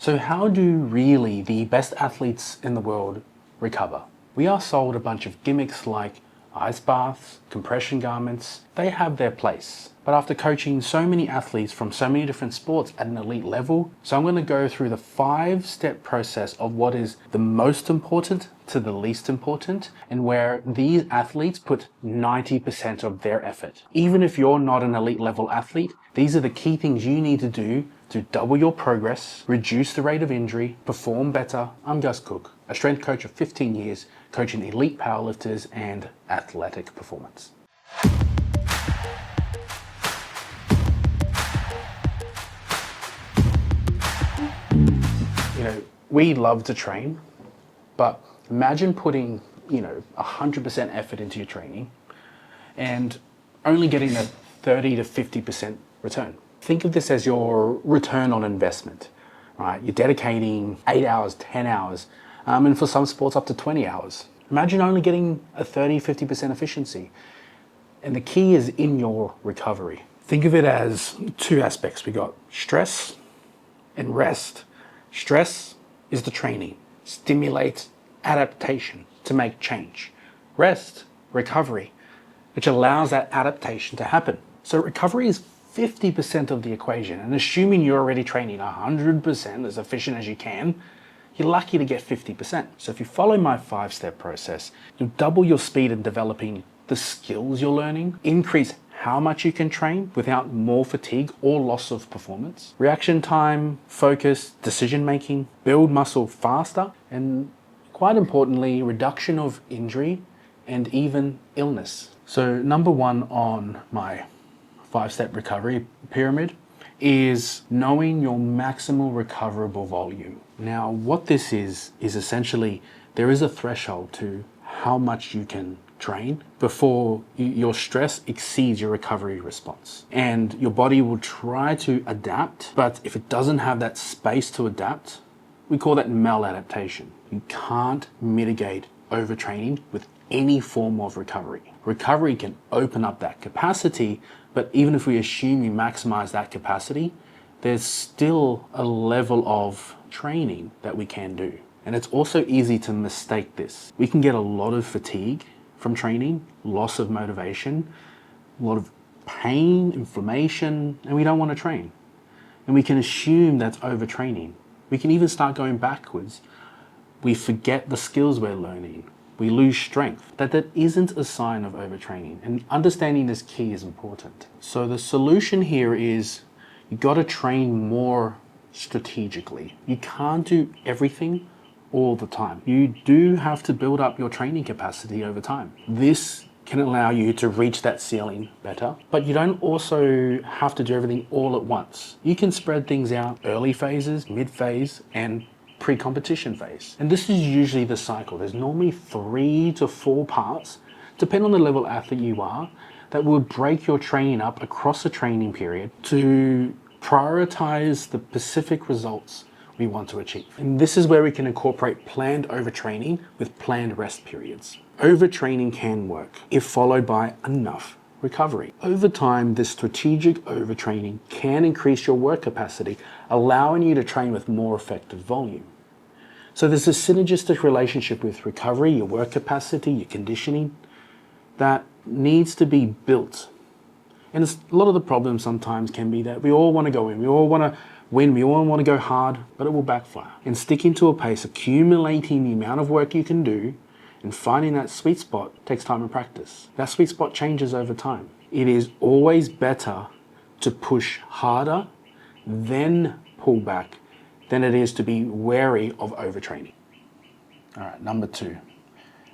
So how do really the best athletes in the world recover? We are sold a bunch of gimmicks like ice baths, compression garments. They have their place. But after coaching so many athletes from so many different sports at an elite level, so I'm going to go through the 5-step process of what is the most important to the least important, and where these athletes put 90% of their effort. Even if you're not an elite level athlete, these are the key things you need to do to double your progress, reduce the rate of injury, perform better. I'm Gus Cook, a strength coach of 15 years, coaching elite powerlifters and athletic performance. We love to train, but imagine putting, 100% effort into your training and only getting a 30 to 50% return. Think of this as your return on investment, right? You're dedicating 8 hours, 10 hours, and for some sports up to 20 hours. Imagine only getting a 30, 50% efficiency. And the key is in your recovery. Think of it as 2 aspects. We got stress and rest. Stress is the training, stimulates adaptation to make change. Rest, recovery, which allows that adaptation to happen. So recovery is 50% of the equation, and assuming you're already training 100% as efficient as you can, you're lucky to get 50%. So if you follow my 5-step process, you'll double your speed in developing the skills you're learning, increase how much you can train without more fatigue or loss of performance, reaction time, focus, decision making, build muscle faster, and quite importantly, reduction of injury and even illness. So number 1 on my 5-step recovery pyramid is knowing your maximal recoverable volume. Now, what this is essentially there is a threshold to how much you can train before your stress exceeds your recovery response. And your body will try to adapt, but if it doesn't have that space to adapt, we call that maladaptation. You can't mitigate overtraining with any form of recovery. Recovery can open up that capacity, but even if we assume you maximize that capacity, there's still a level of training that we can do. And it's also easy to mistake this. We can get a lot of fatigue from training, loss of motivation, a lot of pain, inflammation, and we don't want to train. And we can assume that's overtraining. We can even start going backwards. We forget the skills we're learning. We lose strength. That isn't a sign of overtraining. And understanding this key is important. So the solution here is you got to train more strategically. You can't do everything all the time. You do have to build up your training capacity over time. This can allow you to reach that ceiling better, but you don't also have to do everything all at once. You can spread things out early phases, mid phase, and pre-competition phase. And this is usually the cycle. There's normally 3 to 4 parts, depending on the level of athlete you are, that will break your training up across a training period to prioritize the specific results we want to achieve. And this is where we can incorporate planned overtraining with planned rest periods. Overtraining can work if followed by enough recovery. Over time, this strategic overtraining can increase your work capacity, allowing you to train with more effective volume. So there's a synergistic relationship with recovery, your work capacity, your conditioning, that needs to be built. And a lot of the problems sometimes can be that we all want to go in, we all want to win, we all want to go hard, but it will backfire. And sticking to a pace, accumulating the amount of work you can do, and finding that sweet spot takes time and practice. That sweet spot changes over time. It is always better to push harder, then pull back, than it is to be wary of overtraining. All right, number 2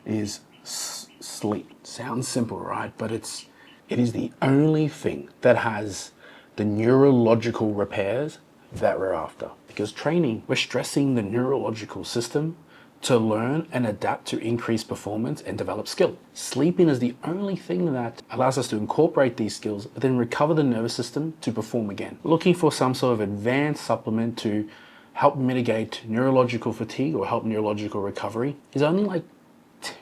is sleep. Sounds simple, right? But it is the only thing that has the neurological repairs that we're after. Because training, we're stressing the neurological system to learn and adapt to increase performance and develop skill. Sleeping is the only thing that allows us to incorporate these skills, but then recover the nervous system to perform again. Looking for some sort of advanced supplement to help mitigate neurological fatigue or help neurological recovery is only like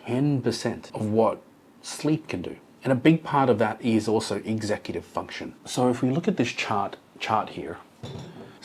10% of what sleep can do. And a big part of that is also executive function. So if we look at this chart here,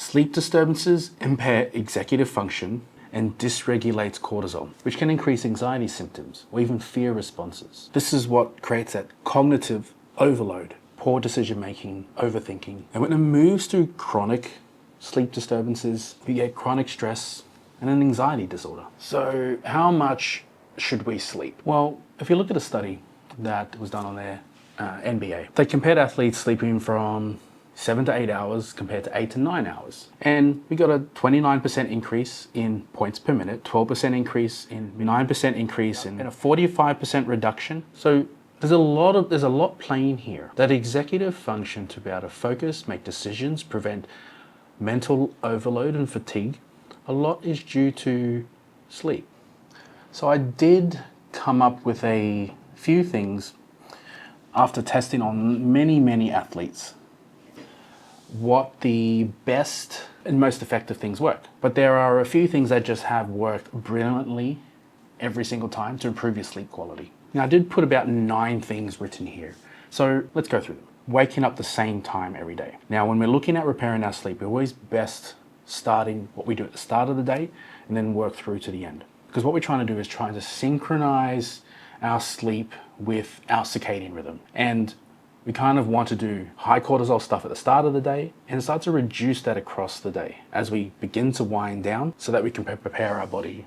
Sleep disturbances impair executive function and dysregulates cortisol, which can increase anxiety symptoms or even fear responses. This is what creates that cognitive overload, poor decision making, overthinking. And when it moves to chronic sleep disturbances, you get chronic stress and an anxiety disorder. So how much should we sleep? Well, if you look at a study that was done on their NBA, they compared athletes sleeping from 7 to 8 hours compared to 8 to 9 hours. And we got a 29% increase in points per minute, 12% increase in 9% increase in, and a 45% reduction. So there's a lot playing here. That executive function to be able to focus, make decisions, prevent mental overload and fatigue, a lot is due to sleep. So I did come up with a few things after testing on many athletes, what the best and most effective things work. But there are a few things that just have worked brilliantly every single time to improve your sleep quality. Now I did put about 9 things written here. So let's go through them. Waking up the same time every day. Now when we're looking at repairing our sleep, we're always best starting what we do at the start of the day and then work through to the end. Because what we're trying to do is trying to synchronize our sleep with our circadian rhythm. And we kind of want to do high cortisol stuff at the start of the day and start to reduce that across the day as we begin to wind down so that we can prepare our body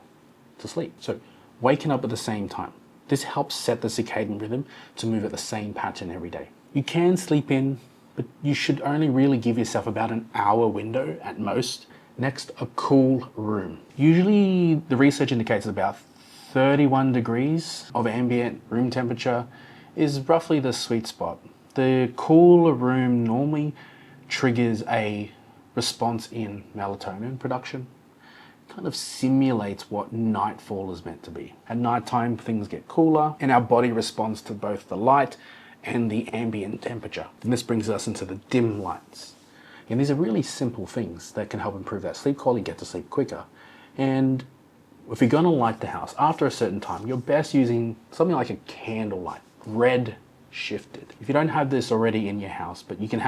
to sleep. So waking up at the same time. This helps set the circadian rhythm to move at the same pattern every day. You can sleep in, but you should only really give yourself about an hour window at most. Next, a cool room. Usually the research indicates about 31 degrees of ambient room temperature is roughly the sweet spot. The cooler room normally triggers a response in melatonin production. Kind of simulates what nightfall is meant to be. At nighttime, things get cooler and our body responds to both the light and the ambient temperature. And this brings us into the dim lights. And these are really simple things that can help improve that sleep quality, get to sleep quicker. And if you're gonna light the house after a certain time, you're best using something like a candle light, red shifted. If you don't have this already in your house, but you can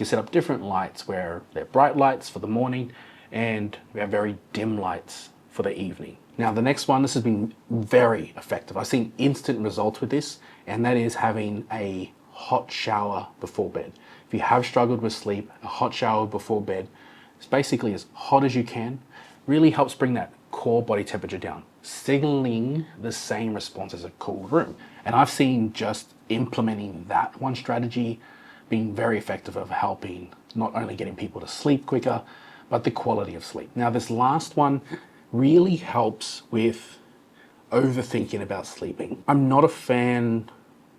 set up different lights where they're bright lights for the morning and we have very dim lights for the evening. Now the next one, this has been very effective. I've seen instant results with this, and that is having a hot shower before bed. If you have struggled with sleep, a hot shower before bed, it's basically as hot as you can, really helps bring that core body temperature down, signaling the same response as a cool room. And I've seen just implementing that one strategy being very effective of helping not only getting people to sleep quicker, but the quality of sleep. Now this last one really helps with overthinking about sleeping. I'm not a fan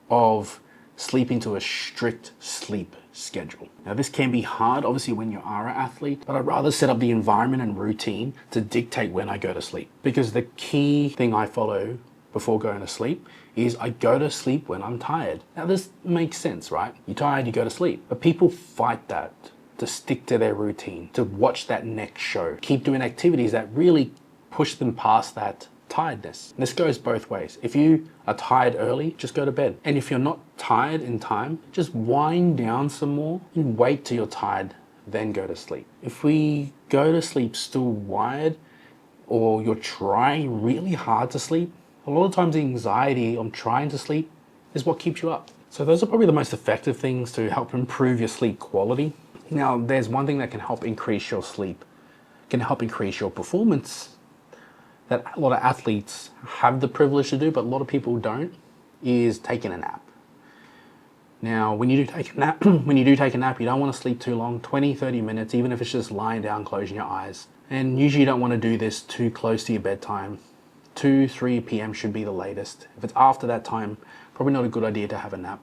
of sleeping to a strict sleep schedule. Now this can be hard, obviously, when you are an athlete, but I'd rather set up the environment and routine to dictate when I go to sleep. Because the key thing I follow before going to sleep is I go to sleep when I'm tired. Now this makes sense, right? You're tired, you go to sleep. But people fight that to stick to their routine, to watch that next show, keep doing activities that really push them past that tiredness. This goes both ways. If you are tired early, just go to bed. And if you're not tired in time, just wind down some more and wait till you're tired, then go to sleep. If we go to sleep still wired, or you're trying really hard to sleep, a lot of times the anxiety on trying to sleep is what keeps you up. So those are probably the most effective things to help improve your sleep quality. Now, there's one thing that can help increase your sleep, can help increase your performance, that a lot of athletes have the privilege to do, but a lot of people don't, is taking a nap. Now, when you do take a nap, you don't want to sleep too long, 20, 30 minutes, even if it's just lying down, closing your eyes. And usually you don't want to do this too close to your bedtime. 2, 3 p.m. should be the latest. If it's after that time, probably not a good idea to have a nap.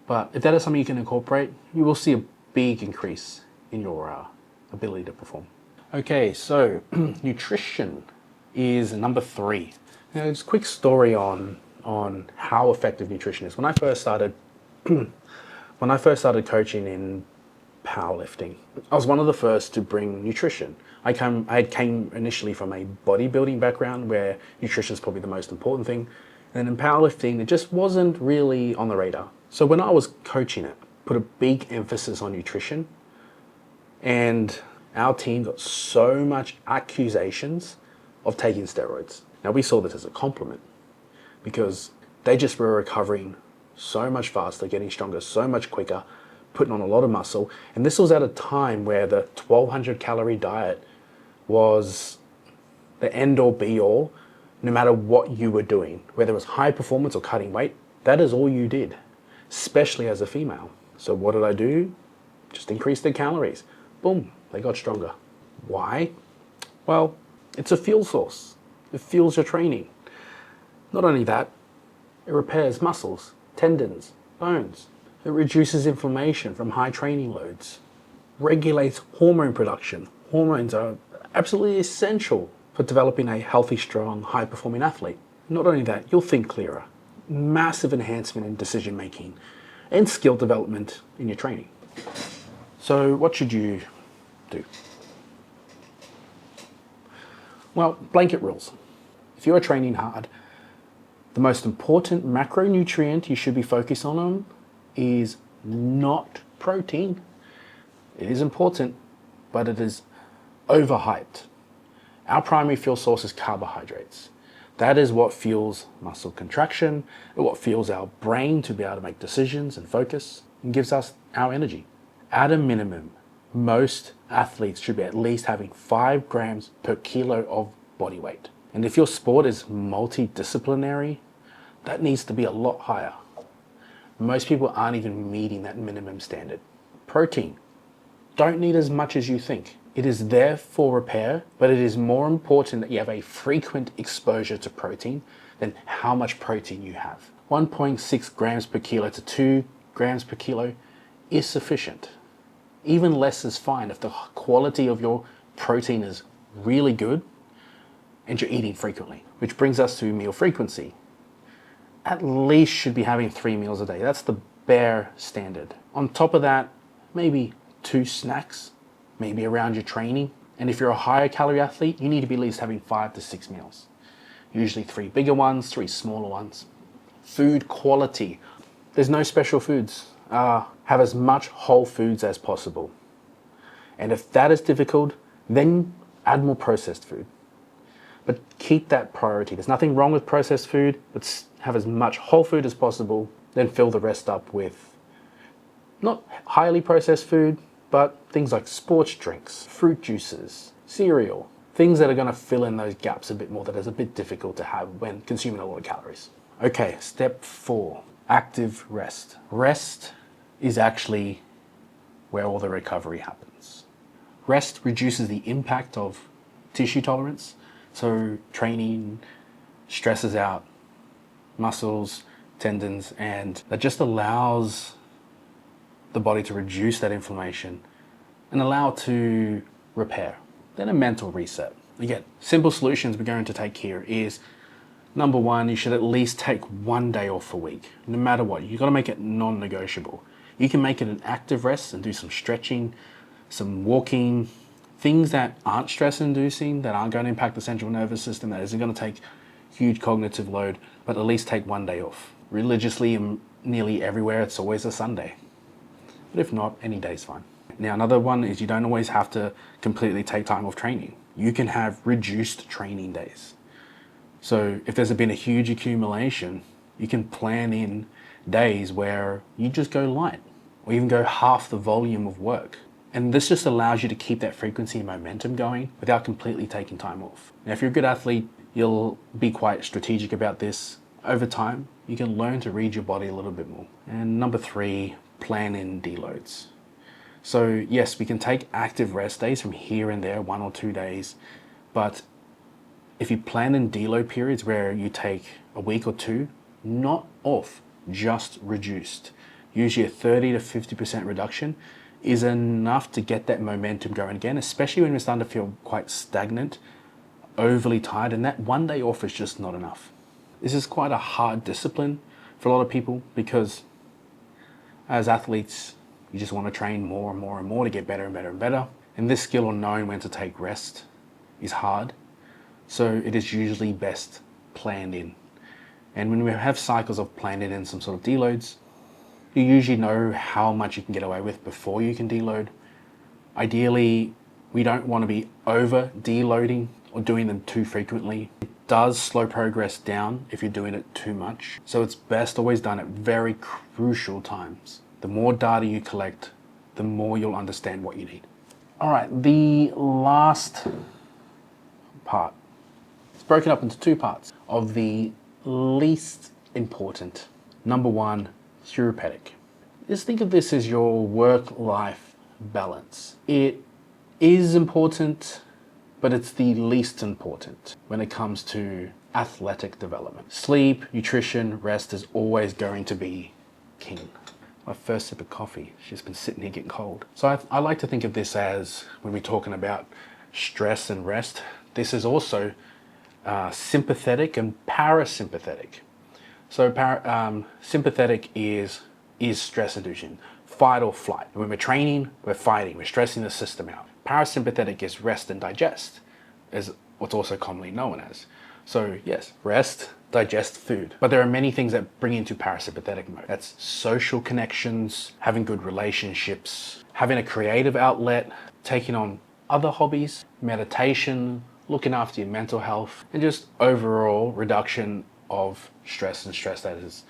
But if that is something you can incorporate, you will see a big increase in your ability to perform. Okay, so nutrition is number 3. Now, just a quick story on how effective nutrition is. When I first started coaching in powerlifting, I was one of the first to bring nutrition. I came initially from a bodybuilding background where nutrition is probably the most important thing. And in powerlifting, it just wasn't really on the radar. So when I was coaching it, put a big emphasis on nutrition And our team got so much accusations of taking steroids. Now we saw this as a compliment because they just were recovering so much faster, getting stronger so much quicker, putting on a lot of muscle. And this was at a time where the 1200 calorie diet was the end all be all, no matter what you were doing, whether it was high performance or cutting weight, that is all you did, especially as a female. So what did I do? Just increase their calories. Boom, they got stronger. Why? Well, it's a fuel source. It fuels your training. Not only that, it repairs muscles, tendons, bones. It reduces inflammation from high training loads, regulates hormone production. Hormones are absolutely essential for developing a healthy, strong, high-performing athlete. Not only that, you'll think clearer. Massive enhancement in decision making and skill development in your training. So what should you do? Well, blanket rules. If you're training hard, the most important macronutrient you should be focused on is not protein. It is important, but it is overhyped. Our primary fuel source is carbohydrates. That is what fuels muscle contraction, what fuels our brain to be able to make decisions and focus, and gives us our energy. At a minimum, most athletes should be at least having 5 grams per kilo of body weight. And if your sport is multidisciplinary, that needs to be a lot higher. Most people aren't even meeting that minimum standard. Protein, don't need as much as you think. It is there for repair, but it is more important that you have a frequent exposure to protein than how much protein you have. 1.6 grams per kilo to 2 grams per kilo is sufficient. Even less is fine if the quality of your protein is really good and you're eating frequently. Which brings us to meal frequency. At least should be having 3 meals a day. That's the bare standard. On top of that, maybe 2 snacks, maybe around your training. And if you're a higher calorie athlete, you need to be at least having 5 to 6 meals. Usually 3 bigger ones, 3 smaller ones. Food quality. There's no special foods. Have as much whole foods as possible. And if that is difficult, then add more processed food. But keep that priority. There's nothing wrong with processed food, but have as much whole food as possible, then fill the rest up with not highly processed food, but things like sports drinks, fruit juices, cereal, things that are going to fill in those gaps a bit more that is a bit difficult to have when consuming a lot of calories. Okay, step 4, active rest. Rest is actually where all the recovery happens. Rest reduces the impact of tissue tolerance, so training stresses out muscles, tendons, and that just allows the body to reduce that inflammation and allow it to repair. Then a mental reset. Again, simple solutions we're going to take here is, number 1, you should at least take 1 day off a week, no matter what. You've got to make it non-negotiable. You can make it an active rest and do some stretching, some walking, things that aren't stress-inducing, that aren't going to impact the central nervous system, that isn't going to take huge cognitive load, but at least take 1 day off. Religiously, nearly everywhere, it's always a Sunday. But if not, any day's fine. Now, another one is you don't always have to completely take time off training. You can have reduced training days. So if there's been a huge accumulation, you can plan in days where you just go light or even go half the volume of work. And this just allows you to keep that frequency and momentum going without completely taking time off. Now, if you're a good athlete, you'll be quite strategic about this. Over time, you can learn to read your body a little bit more. And number 3, plan in deloads. So yes, we can take active rest days from here and there, 1 or 2 days, but if you plan in deload periods where you take a week or 2, not off, just reduced, usually a 30 to 50% reduction is enough to get that momentum going again, especially when we're starting to feel quite stagnant, overly tired, and that 1 day off is just not enough. This is quite a hard discipline for a lot of people because as athletes, you just want to train more and more and more to get better and better and better. And this skill of knowing when to take rest is hard. So it is usually best planned in. And when we have cycles of planned in and some sort of deloads, you usually know how much you can get away with before you can deload. Ideally, we don't want to be over deloading or doing them too frequently. It does slow progress down if you're doing it too much. So it's best always done at very crucial times. The more data you collect, the more you'll understand what you need. All right, the last part. It's broken up into two parts of the least important. Number one, therapeutic. Just think of this as your work-life balance. It is important, but it's the least important when it comes to athletic development. Sleep, nutrition, rest is always going to be king. My first sip of coffee, she's been sitting here getting cold. So I like to think of this as, when we're talking about stress and rest, this is also sympathetic and parasympathetic. So sympathetic is stress inducing, fight or flight. When we're training, we're fighting, we're stressing the system out. Parasympathetic is rest and digest, is what's also commonly known as. So yes, rest, digest food. But there are many things that bring into parasympathetic mode. That's social connections, having good relationships, having a creative outlet, taking on other hobbies, meditation, looking after your mental health, and just overall reduction of stress and stress that has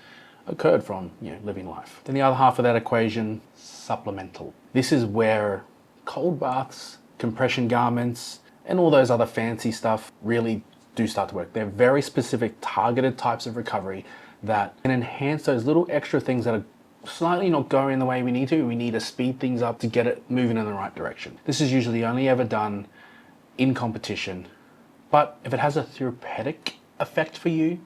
occurred from living life. Then the other half of that equation, supplemental. This is where cold baths, compression garments, and all those other fancy stuff really do start to work. They're very specific, targeted types of recovery that can enhance those little extra things that are slightly not going the way we need to. We need to speed things up to get it moving in the right direction. This is usually only ever done in competition, but if it has a therapeutic effect for you,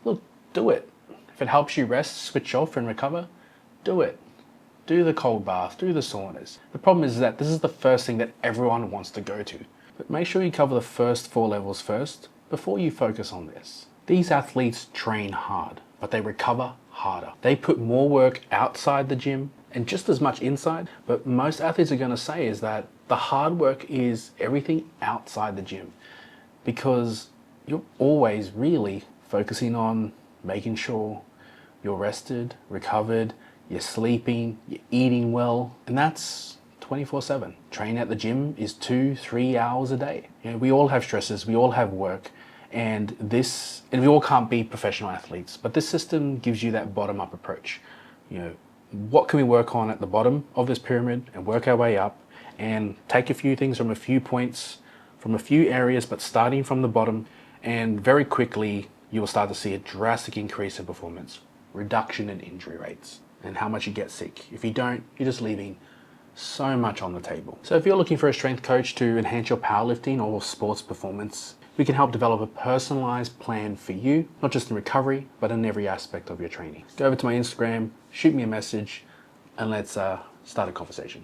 look, do it. If it helps you rest, switch off and recover, do it. Do the cold bath, do the saunas. The problem is that this is the first thing that everyone wants to go to. But make sure you cover the first 4 levels first before you focus on this. These athletes train hard, but they recover harder. They put more work outside the gym and just as much inside, but most athletes are going to say is that the hard work is everything outside the gym, because you're always really focusing on making sure you're rested, recovered, you're sleeping, you're eating well, and that's 24/7. Training at the gym is 2-3 hours a day. We all have stresses, we all have work, and we all can't be professional athletes, but this system gives you that bottom-up approach. What can we work on at the bottom of this pyramid and work our way up and take a few things from a few points, from a few areas, but starting from the bottom, and very quickly you will start to see a drastic increase in performance, reduction in injury rates, and how much you get sick. If you don't, you're just leaving so much on the table. So if you're looking for a strength coach to enhance your powerlifting or sports performance, we can help develop a personalized plan for you, not just in recovery, but in every aspect of your training. Go over to my Instagram, shoot me a message, and let's start a conversation.